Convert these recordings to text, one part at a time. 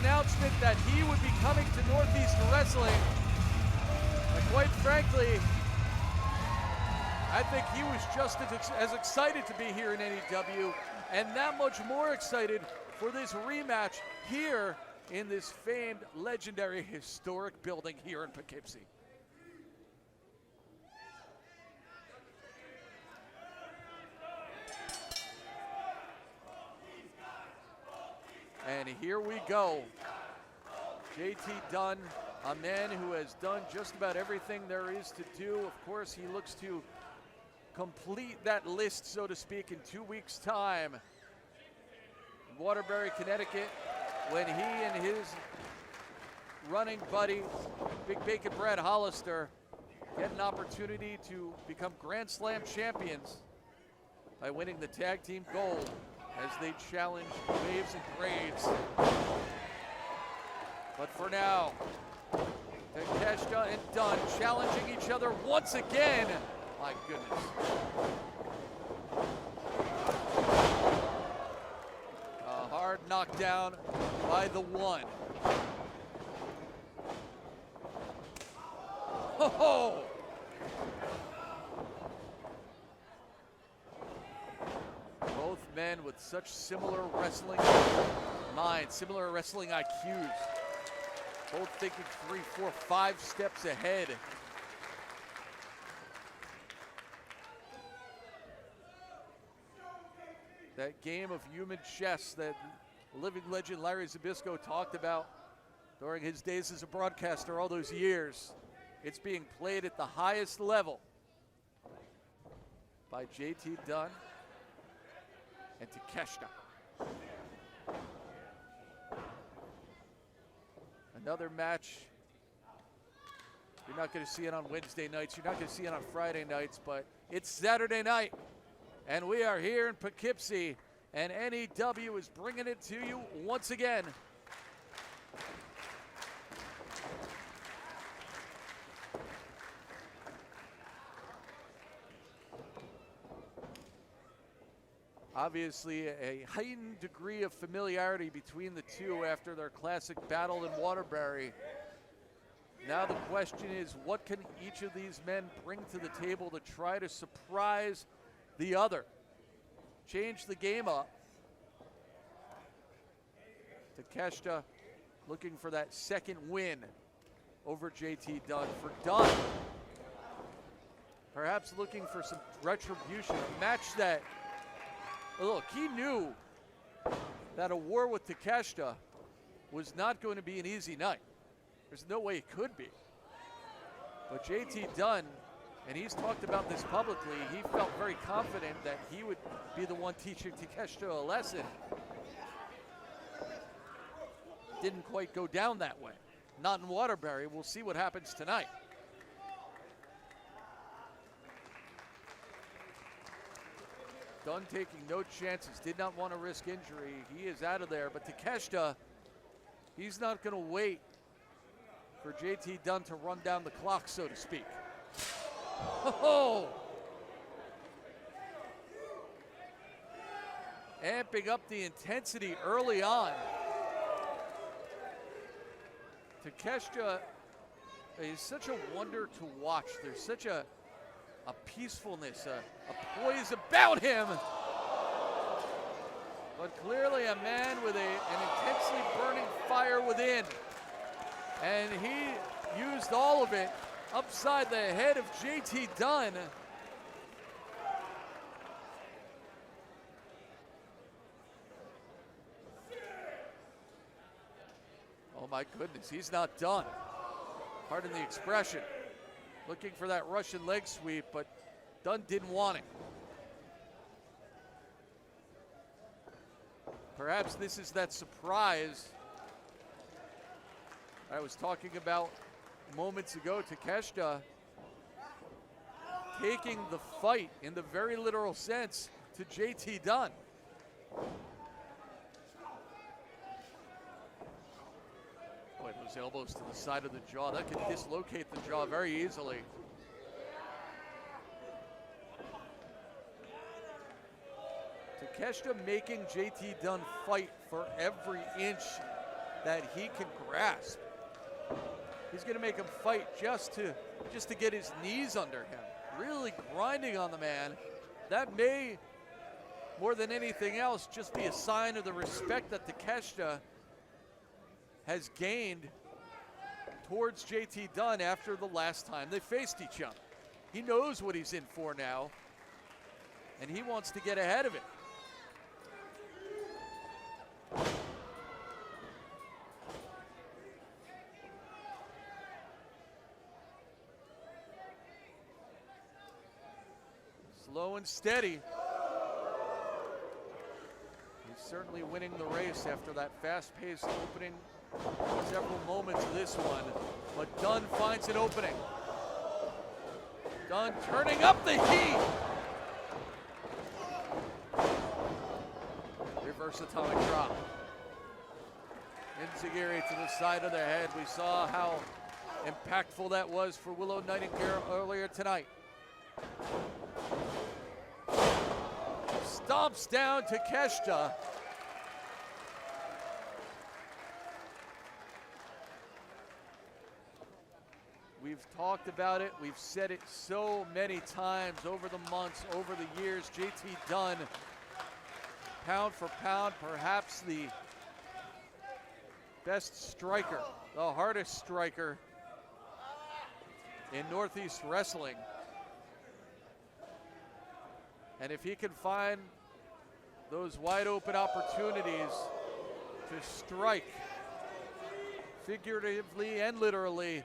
announcement that he would be coming to Northeast Wrestling. But quite frankly, I think he was just as excited to be here in NEW, and that much more excited for this rematch here in this famed, legendary, historic building here in Poughkeepsie. And here we go. JT Dunn, a man who has done just about everything there is to do. Of course, he looks to complete that list, so to speak, in 2 weeks' time. In Waterbury, Connecticut, when he and his running buddy, Big Bacon Brad Hollister, get an opportunity to become Grand Slam champions by winning the tag team gold as they challenge Waves and Grades. But for now, Takeshita and Dunn challenging each other once again. My goodness. A hard knockdown by the one. Ho-ho! Both men with such similar wrestling minds, similar wrestling IQs. Both thinking 3, 4, 5 steps ahead. That game of human chess that living legend Larry Zbyszko talked about during his days as a broadcaster all those years. It's being played at the highest level by JT Dunn and Takeshita. Another match. You're not going to see it on Wednesday nights. You're not going to see it on Friday nights, but it's Saturday night. And we are here in Poughkeepsie, and NEW is bringing it to you once again. Obviously, a heightened degree of familiarity between the two after their classic battle in Waterbury. Now the question is, what can each of these men bring to the table to try to surprise the other? Change the game up. Takeshita looking for that second win over JT Dunn. For Dunn, perhaps looking for some retribution, a match that, look, he knew that a war with Takeshita was not going to be an easy night. There's no way it could be. But JT Dunn, and he's talked about this publicly, he felt very confident that he would be the one teaching Takeshita a lesson. Didn't quite go down that way. Not in Waterbury. We'll see what happens tonight. Dunn taking no chances, did not want to risk injury. He is out of there, but Takeshita, he's not going to wait for JT Dunn to run down the clock, so to speak. Oh! Amping up the intensity early on. Takeshita is such a wonder to watch. There's such a peacefulness, a poise about him. But clearly a man with an intensely burning fire within. And he used all of it upside the head of JT Dunn. Oh my goodness, he's not done. Pardon the expression. Looking for that Russian leg sweep, but Dunn didn't want it. Perhaps this is that surprise I was talking about moments ago. Takeshita taking the fight in the very literal sense to JT Dunn. Boy, those elbows to the side of the jaw, that could dislocate the jaw very easily. Takeshita making JT Dunn fight for every inch that he can grasp. He's going to make him fight just to get his knees under him. Really grinding on the man. That may, more than anything else, just be a sign of the respect that Takeshita has gained towards JT Dunn after the last time they faced each other. He knows what he's in for now, and he wants to get ahead of it. Slow and steady. He's certainly winning the race after that fast-paced opening several moments of this one. But Dunn finds an opening. Dunn turning up the heat. Reverse atomic drop. Enziguri to the side of the head. We saw how impactful that was for Willow Nightingale earlier tonight. Stomps down Takeshita. We've talked about it. We've said it so many times over the months, over the years. JT Dunn, pound for pound, perhaps the best striker, the hardest striker in Northeast Wrestling. And if he can find those wide open opportunities to strike, figuratively and literally,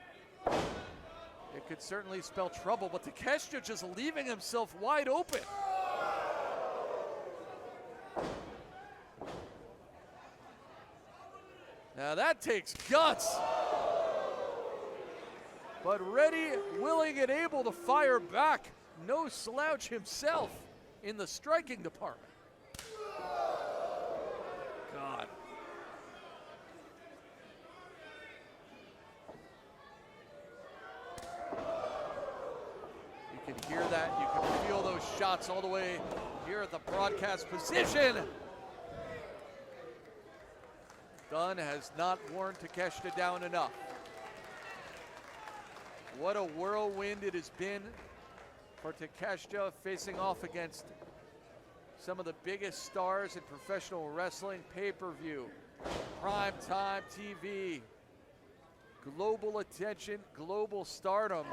it could certainly spell trouble. But Takeshita just leaving himself wide open. Now that takes guts. But ready, willing, and able to fire back. No slouch himself in the striking department. God. You can hear that. You can feel those shots all the way here at the broadcast position. Dunn has not worn Takeshita down enough. What a whirlwind it has been for Takeshita, facing off against some of the biggest stars in professional wrestling, pay-per-view, primetime TV, global attention, global stardom.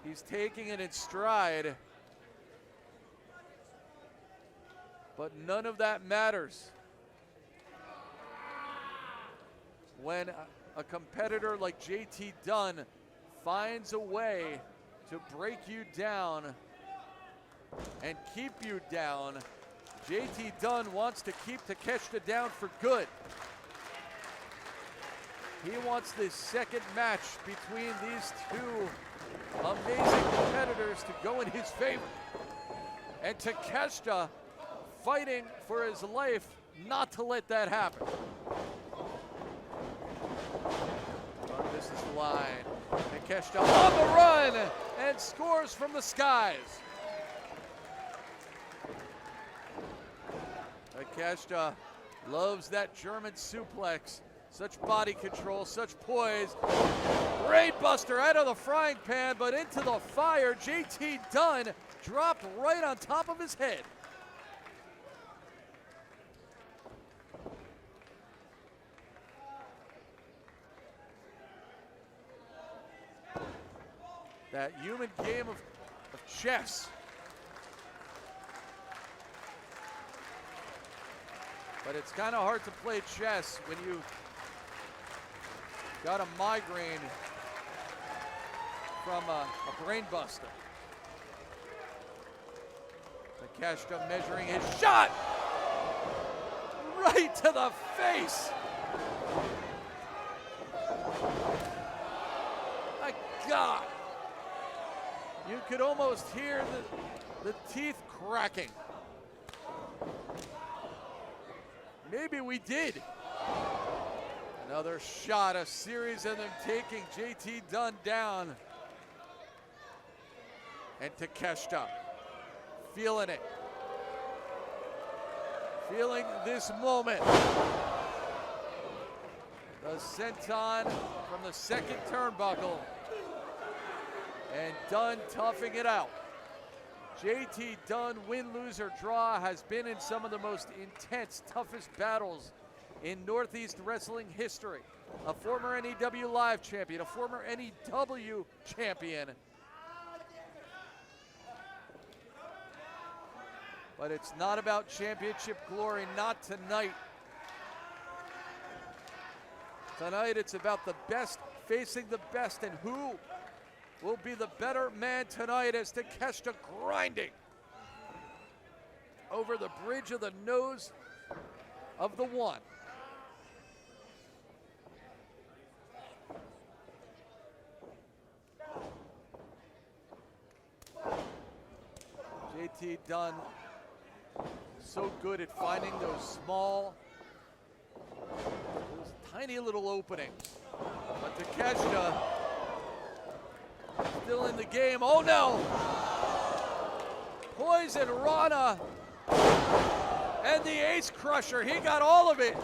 He's taking it in stride, but none of that matters when a competitor like JT Dunn finds a way to break you down and keep you down. JT Dunn wants to keep Takeshita down for good. He wants this second match between these two amazing competitors to go in his favor. And Takeshita fighting for his life not to let that happen. This is the line. Takeshita on the run and scores from the skies. Takeshita loves that German suplex. Such body control, such poise. Great buster out of the frying pan, but into the fire. JT Dunn dropped right on top of his head. That human game of chess. But it's kind of hard to play chess when you got a migraine from a brain buster. Takeshita measuring his shot right to the face. My God. You could almost hear the teeth cracking. Maybe we did. Another shot, a series of them taking JT Dunn down. And Takeshita feeling it. Feeling this moment. The senton from the second turnbuckle. And Dunn toughing it out. JT Dunn, win, lose, or draw, has been in some of the most intense, toughest battles in Northeast wrestling history. A former NEW Live champion, a former NEW champion. But it's not about championship glory, not tonight. Tonight it's about the best facing the best, and who will be the better man tonight as Takeshita grinding over the bridge of the nose of the one. JT Dunn, so good at finding those small, those tiny little openings. But Takeshita still in the game. Oh no! Poison Rana and the Ace Crusher. He got all of it.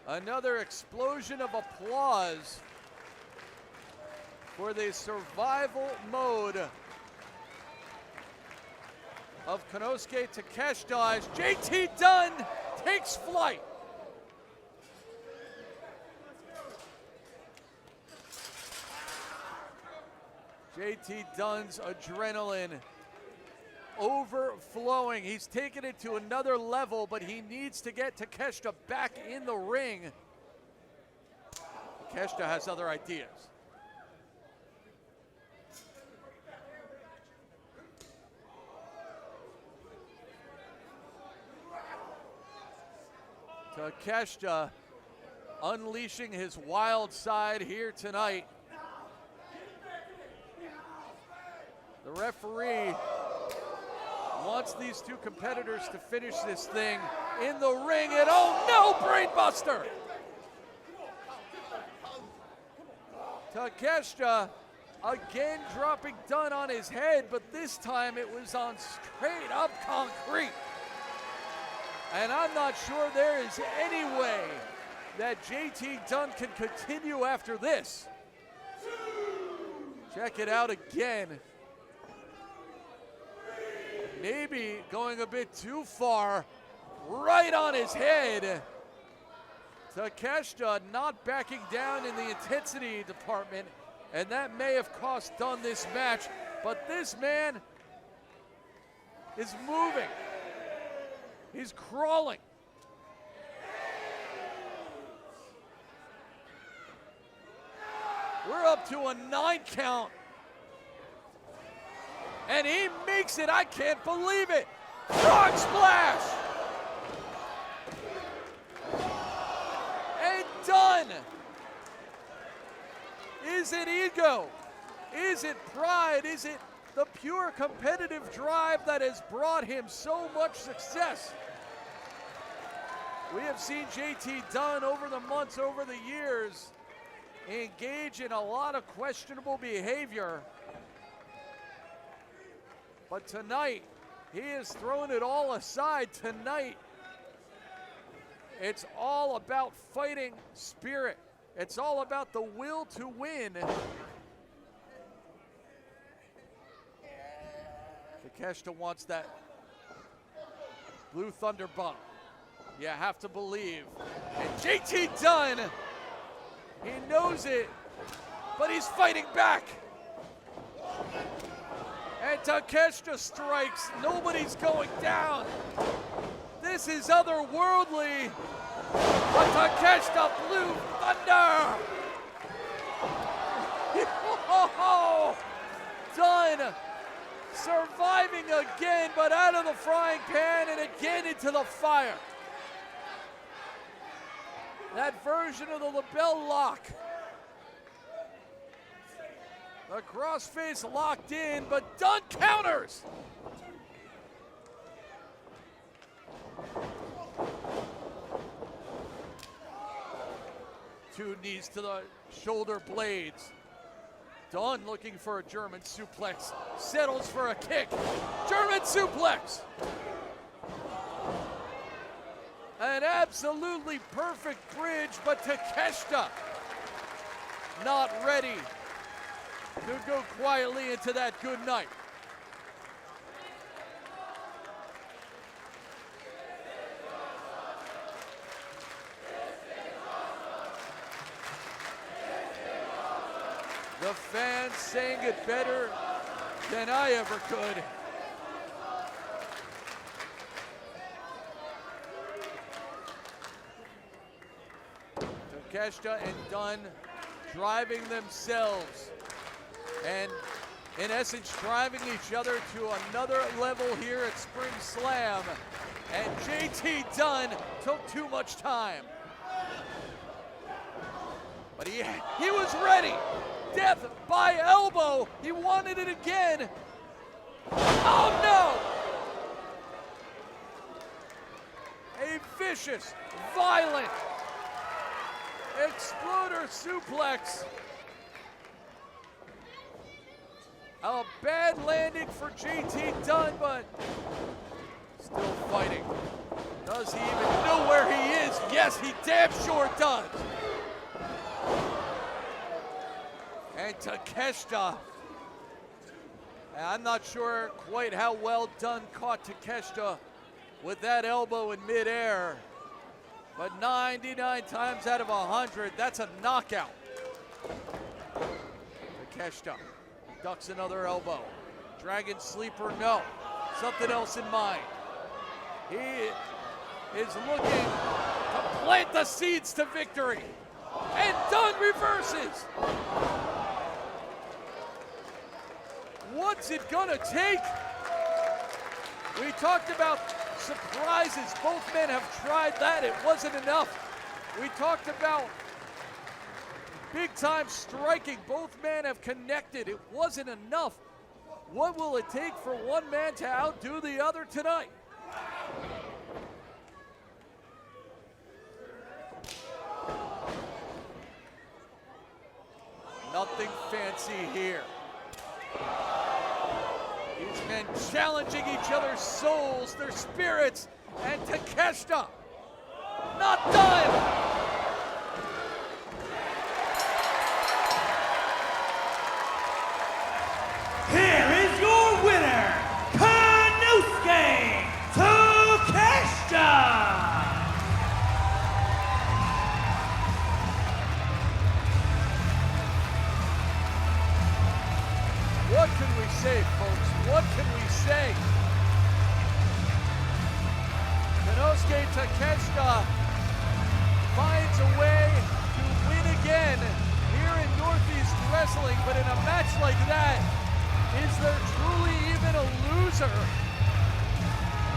Another explosion of applause for the survival mode of Konosuke Takeshita as JT Dunn takes flight. JT Dunn's adrenaline overflowing. He's taken it to another level, but he needs to get Takeshita back in the ring. Takeshita has other ideas. Takeshita unleashing his wild side here tonight. The referee wants these two competitors to finish this thing in the ring, and oh no, brainbuster! Takeshita again dropping Dunn on his head, but this time it was on straight up concrete. And I'm not sure there is any way that JT Dunn can continue after this. Check it out again. Maybe going a bit too far, right on his head. Takeshita not backing down in the intensity department, and that may have cost Dunn this match, but this man is moving. He's crawling. We're up to a 9 count. And he makes it. I can't believe it. Frog splash. And Dunn. Is it ego? Is it pride? Is it the pure competitive drive that has brought him so much success? We have seen JT Dunn over the months, over the years, engage in a lot of questionable behavior. But tonight, he has thrown it all aside. Tonight, it's all about fighting spirit. It's all about the will to win. Takeshita wants that Blue Thunder bump. You have to believe. And JT Dunn, he knows it, but he's fighting back. And Takeshita strikes. Nobody's going down. This is otherworldly. But Takeshita, Blue Thunder. Oh, Dunn surviving again, but out of the frying pan and again into the fire. That version of the lapel lock. The crossface locked in, but Dunn counters. Two knees to the shoulder blades. Dunn looking for a German suplex, settles for a kick. German suplex! An absolutely perfect bridge, but Takeshita not ready to go quietly into that good night. The fans saying it better than I ever could. Takeshita and Dunn driving themselves and in essence driving each other to another level here at Spring Slam. And JT Dunn took too much time. But he was ready. Death by elbow. He wanted it again. Oh no! A vicious, violent exploder suplex. A bad landing for JT Dunn, but still fighting. Does he even know where he is? Yes, he damn sure does. And Takeshita, I'm not sure quite how well Dunn caught Takeshita with that elbow in midair, but 99 times out of 100, that's a knockout. Takeshita ducks another elbow. Dragon sleeper, no. Something else in mind. He is looking to plant the seeds to victory. And Dunn reverses. What's it gonna take? We talked about surprises. Both men have tried that. It wasn't enough. We talked about big time striking. Both men have connected. It wasn't enough. What will it take for one man to outdo the other tonight? Nothing fancy here. These men challenging each other's souls, their spirits, and Takeshita not done. Here is your winner, Konosuke Takeshita. What can we say, folks? What can we say? Konosuke Takeshita finds a way to win again here in Northeast Wrestling, but in a match like that, is there truly even a loser?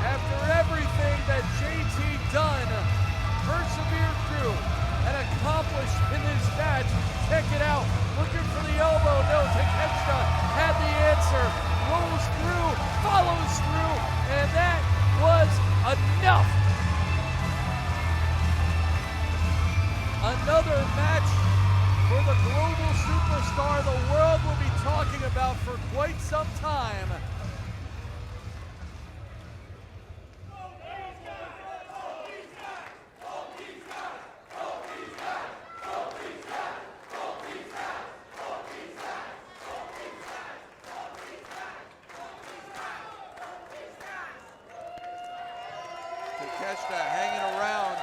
After everything that JT Dunn persevered through and accomplished in this match, check it out. Looking for the elbow, no, Takeshita had the answer. Rolls through, follows through, and that was enough. Another match for the global superstar the world will be talking about for quite some time. Takeshita hanging around.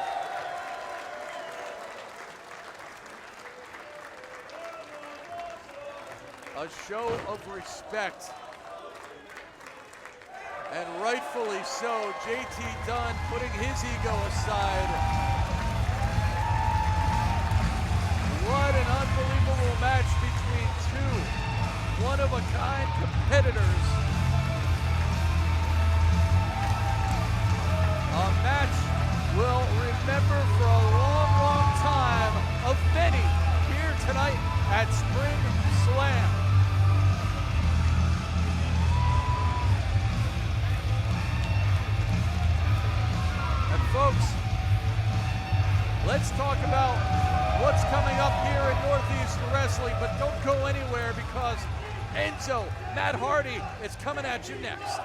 A show of respect. And rightfully so, JT Dunn putting his ego aside. What an unbelievable match between two one-of-a-kind competitors. A match we'll remember for a long, long time of many here tonight at Spring Slam. And folks, let's talk about what's coming up here in Northeast Wrestling, but don't go anywhere because Enzo, Matt Hardy, it's coming at you next.